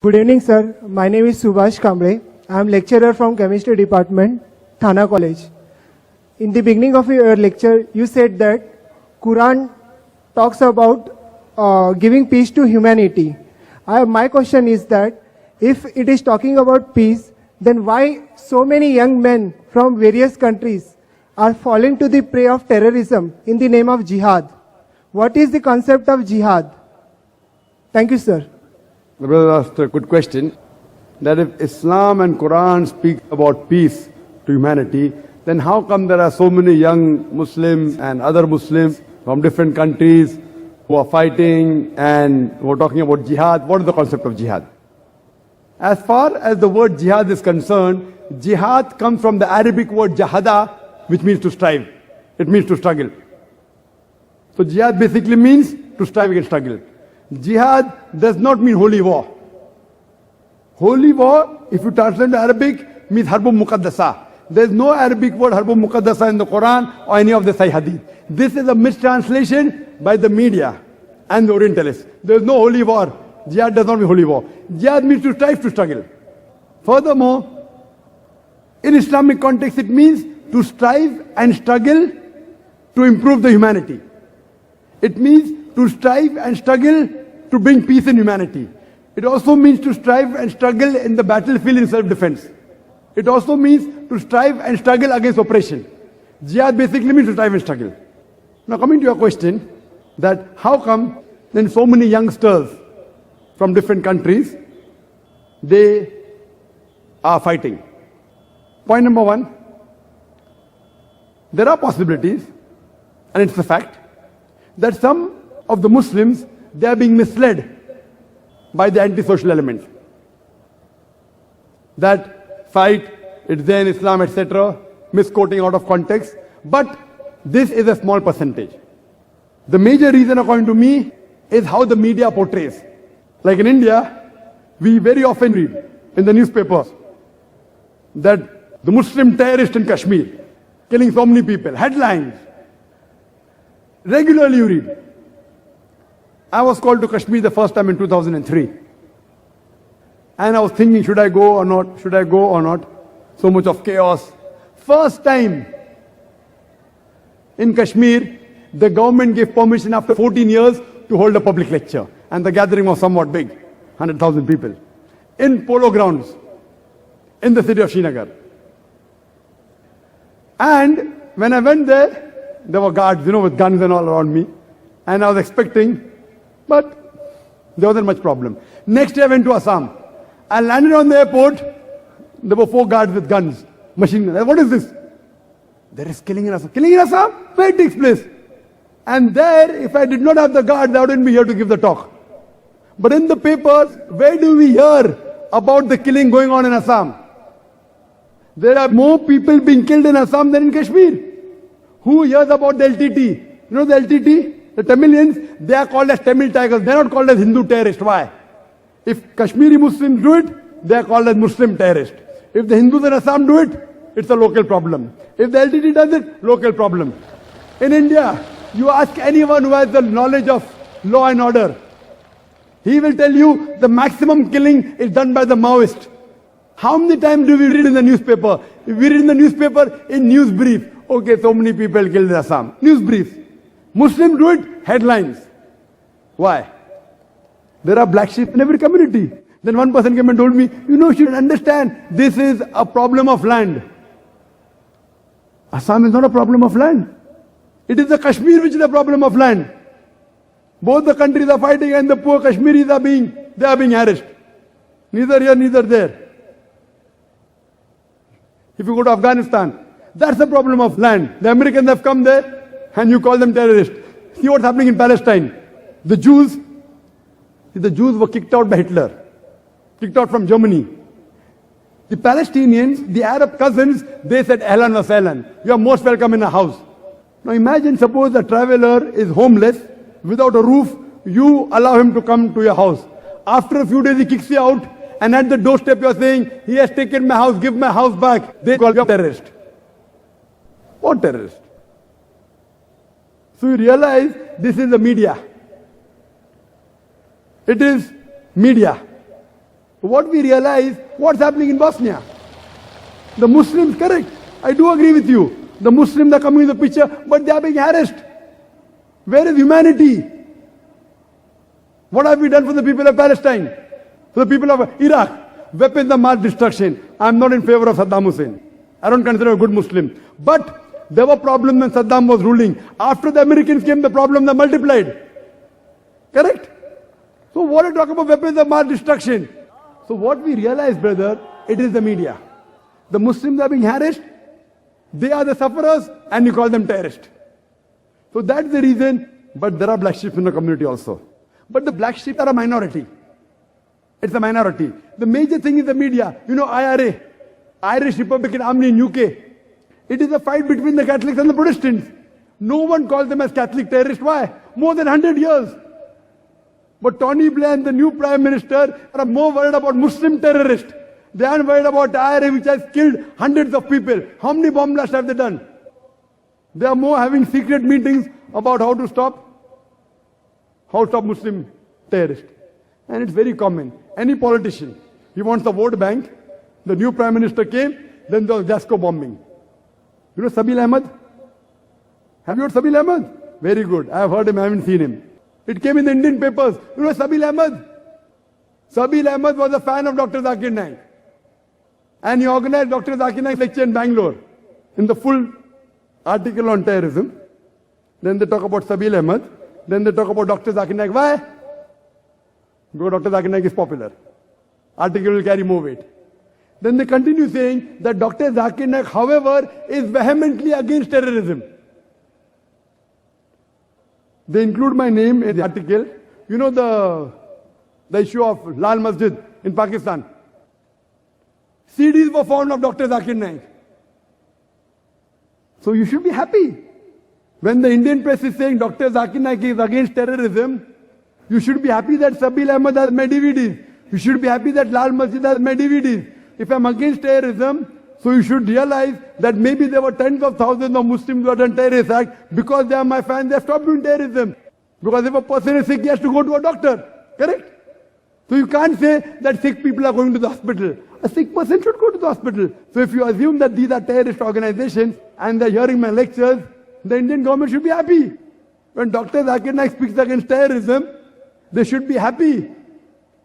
Good evening, sir. My name is Subhash Kamble. I am lecturer from Chemistry Department, Thana College. In the beginning of your lecture, you said that Quran talks about giving peace to humanity. My question is that if it is talking about peace, then why so many young men from various countries are falling to the prey of terrorism in the name of jihad? What is the concept of jihad? Thank you, sir. The brother asked a good question, that if Islam and Quran speak about peace to humanity, then how come there are so many young Muslims and other Muslims from different countries who are fighting and who are talking about jihad? What is the concept of jihad? As far as the word jihad is concerned, jihad comes from the Arabic word jahada, which means to strive. It means to struggle. So jihad basically means to strive against struggle. Jihad does not mean holy war. Holy war, if you translate to Arabic, means harbun muqaddasa. There is no Arabic word harbun muqaddasa in the Quran or any of the Sahih Hadith. This is a mistranslation by the media and the Orientalists. There is no holy war. Jihad does not mean holy war. Jihad means to strive, to struggle. Furthermore, in Islamic context, it means to strive and struggle to improve the humanity. It means to strive and struggle to bring peace in humanity. It also means to strive and struggle in the battlefield in self-defense. It also means to strive and struggle against oppression. Jihad basically means to strive and struggle. Now coming to your question, that how come then so many youngsters from different countries, they are fighting? Point number one, there are possibilities, and it's a fact, that some of the Muslims, they are being misled by the anti-social elements. That fight, it's there in Islam, etc., misquoting out of context. But this is a small percentage. The major reason, according to me, is how the media portrays. Like in India, we very often read in the newspapers that the Muslim terrorist in Kashmir, killing so many people. Headlines. Regularly you read. I was called to Kashmir the first time in 2003. And I was thinking, should I go or not? Should I go or not? So much of chaos. First time in Kashmir, the government gave permission after 14 years to hold a public lecture. And the gathering was somewhat big, 100,000 people. In polo grounds, in the city of Srinagar. And when I went there were guards, with guns and all around me. And I was expecting, but there wasn't much problem. Next day I went to Assam. I landed on the airport. There were 4 guards with guns, machine guns. What is this? There is killing in Assam. Killing in Assam? Where it takes place? And there, if I did not have the guards, I wouldn't be here to give the talk. But in the papers, where do we hear about the killing going on in Assam? There are more people being killed in Assam than in Kashmir. Who hears about the LTT? You know the LTT? The Tamilians, they are called as Tamil Tigers. They are not called as Hindu terrorists. Why? If Kashmiri Muslims do it, they are called as Muslim terrorists. If the Hindus in Assam do it, it's a local problem. If the LTT does it, local problem. In India, you ask anyone who has the knowledge of law and order, he will tell you the maximum killing is done by the Maoist. How many times do we read in the newspaper? We read in the newspaper in news brief. Okay, so many people killed in Assam. News brief. Muslims do it, headlines. Why? There are black sheep in every community. Then one person came and told me, you should understand, this is a problem of land. Assam is not a problem of land. It is the Kashmir which is a problem of land. Both the countries are fighting and the poor Kashmiris are being harassed. Neither here, neither there. If you go to Afghanistan, that's the problem of land. The Americans have come there and you call them terrorists. See what's happening in Palestine. The Jews were kicked out by Hitler. Kicked out from Germany. The Palestinians, the Arab cousins, they said, Ahlan wa sahlan. You are most welcome in our house. Now imagine, suppose a traveler is homeless, without a roof, you allow him to come to your house. After a few days he kicks you out, and at the doorstep you are saying, he has taken my house, give my house back. They call you a terrorist. What terrorist? So you realize this is the media. It is media. What we realize, what's happening in Bosnia? The Muslims, correct, I do agree with you. The Muslims are coming in the picture, but they are being harassed. Where is humanity? What have we done for the people of Palestine? For the people of Iraq? Weapons of mass destruction. I am not in favor of Saddam Hussein. I don't consider him a good Muslim. But there were problems when Saddam was ruling. After the Americans came, the problems are multiplied. Correct? So what are you talking about weapons of mass destruction? So what we realize, brother, it is the media. The Muslims are being harassed. They are the sufferers, and you call them terrorists. So that's the reason. But there are black sheep in the community also. But the black sheep are a minority. It's a minority. The major thing is the media. You know, IRA, Irish Republican Army in UK. It is a fight between the Catholics and the Protestants. No one calls them as Catholic terrorists. Why? More than 100 years. But Tony Blair and the new Prime Minister are more worried about Muslim terrorists. They aren't worried about IRA, which has killed hundreds of people. How many bomb blasts have they done? They are more having secret meetings about how to stop Muslim terrorists. And it's very common. Any politician, he wants a vote bank. The new Prime Minister came, then there was Jasco bombing. You know Sabil Ahmed? Have you heard Sabil Ahmed? Very good. I have heard him, I haven't seen him. It came in the Indian papers. You know Sabil Ahmed? Sabil Ahmed was a fan of Dr. ذاكر Naik. And he organized Dr. ذاكر Naik's lecture in Bangalore. In the full article on terrorism. Then they talk about Sabil Ahmed. Then they talk about Dr. ذاكر Naik. Why? Because Dr. ذاكر Naik is popular. Article will carry more weight. Then they continue saying that Dr. ذاكر Naik, however, is vehemently against terrorism. They include my name in the article. You know the issue of Lal Masjid in Pakistan. CDs were found of Dr. ذاكر Naik. So you should be happy. When the Indian press is saying Dr. ذاكر Naik is against terrorism, you should be happy that Sabil Ahmed has my DVDs. You should be happy that Lal Masjid has my DVDs. If I'm against terrorism, so you should realize that maybe there were tens of thousands of Muslims who have done terrorist act. Because they are my fans, they have stopped doing terrorism. Because if a person is sick, he has to go to a doctor. Correct? So you can't say that sick people are going to the hospital. A sick person should go to the hospital. So if you assume that these are terrorist organizations and they're hearing my lectures, the Indian government should be happy. When Dr. ذاكر Naik speaks against terrorism, they should be happy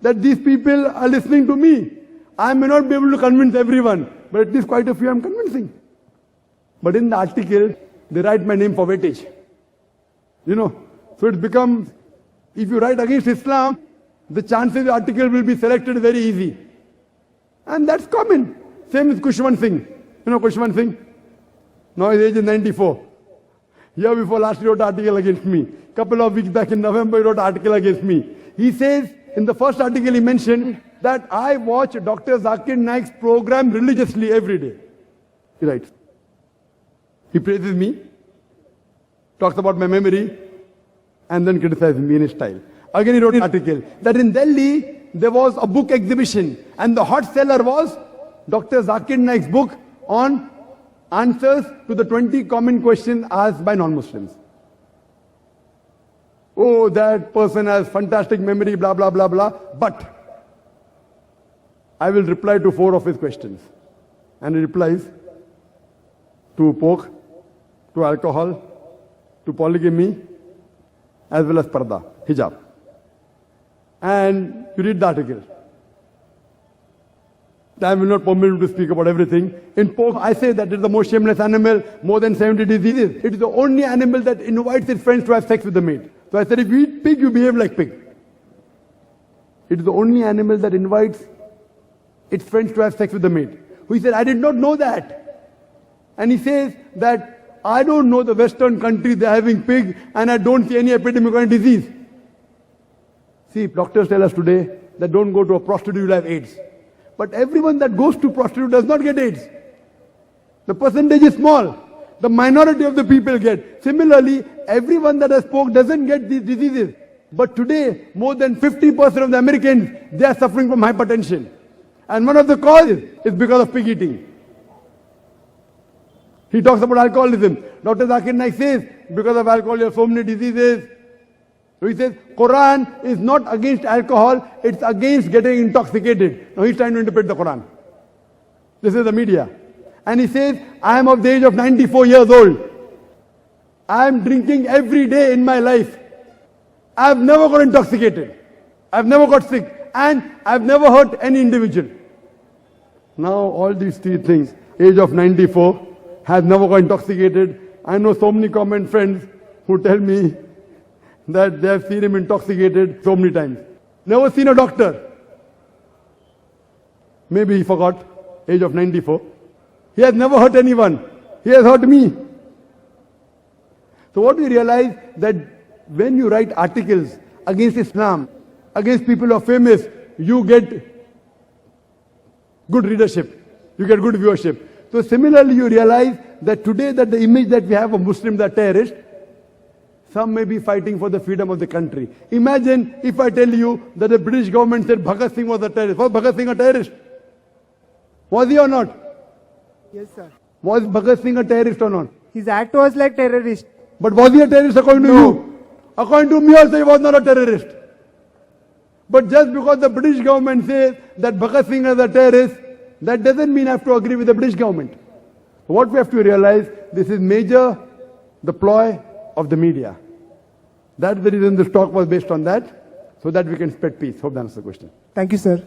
that these people are listening to me. I may not be able to convince everyone, but at least quite a few I'm convincing. But in the article, they write my name for weightage. You know, so it becomes, if you write against Islam, the chances the article will be selected very easy. And that's common. Same with Kushwant Singh. You know Kushwant Singh? Now his age is 94. Year before last he wrote an article against me. Couple of weeks back in November he wrote an article against me. He says, in the first article he mentioned that I watch Dr. ذاكر Naik's program religiously every day. He writes. He praises me, talks about my memory, and then criticizes me in his style. Again he wrote an article that in Delhi there was a book exhibition and the hot seller was Dr. ذاكر Naik's book on answers to the 20 common questions asked by non-Muslims. Oh, that person has fantastic memory, blah, blah, blah, blah. But I will reply to 4 of his questions. And he replies to pork, to alcohol, to polygamy, as well as parda, hijab. And you read the article. Time will not permit me to speak about everything. In pork, I say that it is the most shameless animal, more than 70 diseases. It is the only animal that invites its friends to have sex with the meat. So I said, if you eat pig, you behave like pig. It is the only animal that invites its friends to have sex with the meat. He said, I did not know that. And he says that I don't know the Western countries, they're having pig, and I don't see any epidemic or any disease. See, doctors tell us today that don't go to a prostitute, you'll have AIDS. But everyone that goes to prostitute does not get AIDS. The percentage is small. The minority of the people get. Similarly, everyone that has pork doesn't get these diseases. But today, more than 50% of the Americans, they are suffering from hypertension. And one of the causes is because of pig eating. He talks about alcoholism. Dr. ذاكر Naik says, because of alcohol, you have so many diseases. So he says, Quran is not against alcohol, it's against getting intoxicated. Now he's trying to interpret the Quran. This is the media. And he says, I am of the age of 94 years old. I am drinking every day in my life. I have never got intoxicated. I have never got sick. And I have never hurt any individual. Now all these three things, age of 94, has never got intoxicated. I know so many common friends who tell me that they have seen him intoxicated so many times. Never seen a doctor. Maybe he forgot, age of 94. He has never hurt anyone. He has hurt me. So what we realize that when you write articles against Islam, against people who are famous, you get good readership. You get good viewership. So similarly you realize that today that the image that we have of Muslims are terrorists, some may be fighting for the freedom of the country. Imagine if I tell you that the British government said Bhagat Singh was a terrorist. Was Bhagat Singh a terrorist? Was he or not? Yes, sir. Was Bhagat Singh a terrorist or not? His act was like terrorist. But was he a terrorist according to you? According to me also he was not a terrorist. But just because the British government says that Bhagat Singh is a terrorist, that doesn't mean I have to agree with the British government. What we have to realize, this is major the ploy of the media. That's the reason this talk was based on that, so that we can spread peace. Hope that answers the question. Thank you, sir.